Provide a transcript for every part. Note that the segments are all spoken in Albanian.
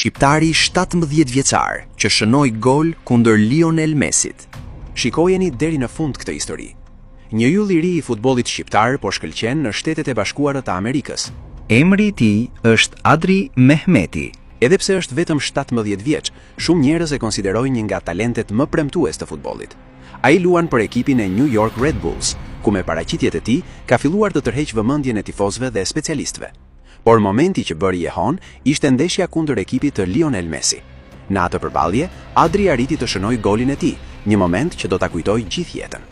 shqiptari 17 vjeçar që shënoi gol kundër Lionel Messit. Shikojeni deri në fund këtë histori. Një yll i ri i futbollit shqiptar po shkëlqen në Shtetet e Bashkuara të Amerikës. Emri i tij është Adri Mehmeti. Edhe pse është vetëm 17 vjeç, shumë njerëz e konsiderojnë një nga talentet më premtues të futbollit. Ai luan për ekipin e New York Red Bulls, ku me paraqitjet e tij ka filluar të tërheqë vëmendjen e tifozëve dhe specialistëve. Por momenti që bëri jehon ishte ndeshja kundër ekipit të Lionel Messi. Në atë përballje, Adri arriti të shënojë golin e tij, një moment që do ta kujtojë gjithë jetën.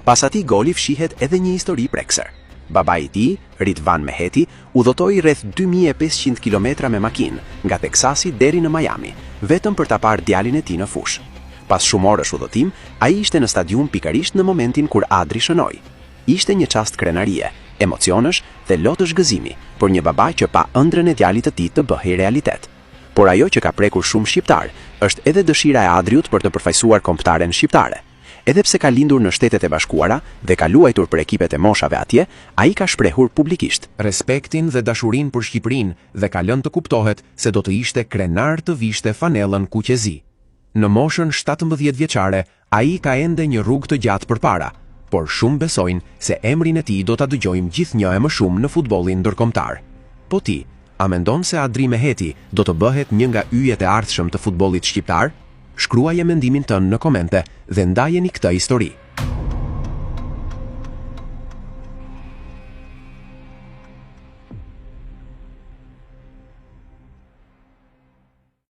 Pas atij goli fshihet edhe një histori prekësër. Babai i tij, Ridvan Meheti, udhëtoi rreth 2500 kilometra me makinë nga Teksasi deri në Miami, vetëm për ta parë djalin e tij në fushë. Pas shumë orësh udhëtim, ai ishte në stadium pikërisht në momentin kur Adri shënoi. Ishte një çast krenarie, emocionesh dhe lotësh gëzimi për një baba që pa ëndrrën e djalit të tij të bëhej realitet. Por ajo që ka prekur shumë shqiptar është edhe dëshira e Adriut për të përfaqësuar kombëtaren shqiptare. Edhe pse ka lindur në Shtetet e Bashkuara dhe ka luajtur për ekipet e moshave atje, ai ka shprehur publikisht respektin dhe dashurinë për Shqipërinë dhe ka lënë të kuptohet se do të ishte krenar të vishte fanellën kuqezi. Në moshën 17 vjeçare, ai ka ende një rrugë të gjatë përpara, por shumë besojnë se emrin e tij do ta dëgjojmë gjithnjë e më shumë në futbollin ndërkombëtar. Po ti, a mendon se Adri Meheti do të bëhet një nga yjet e ardhshëm të futbollit shqiptar? Shkruaje mendimin tënd në komente dhe ndajeni këtë histori.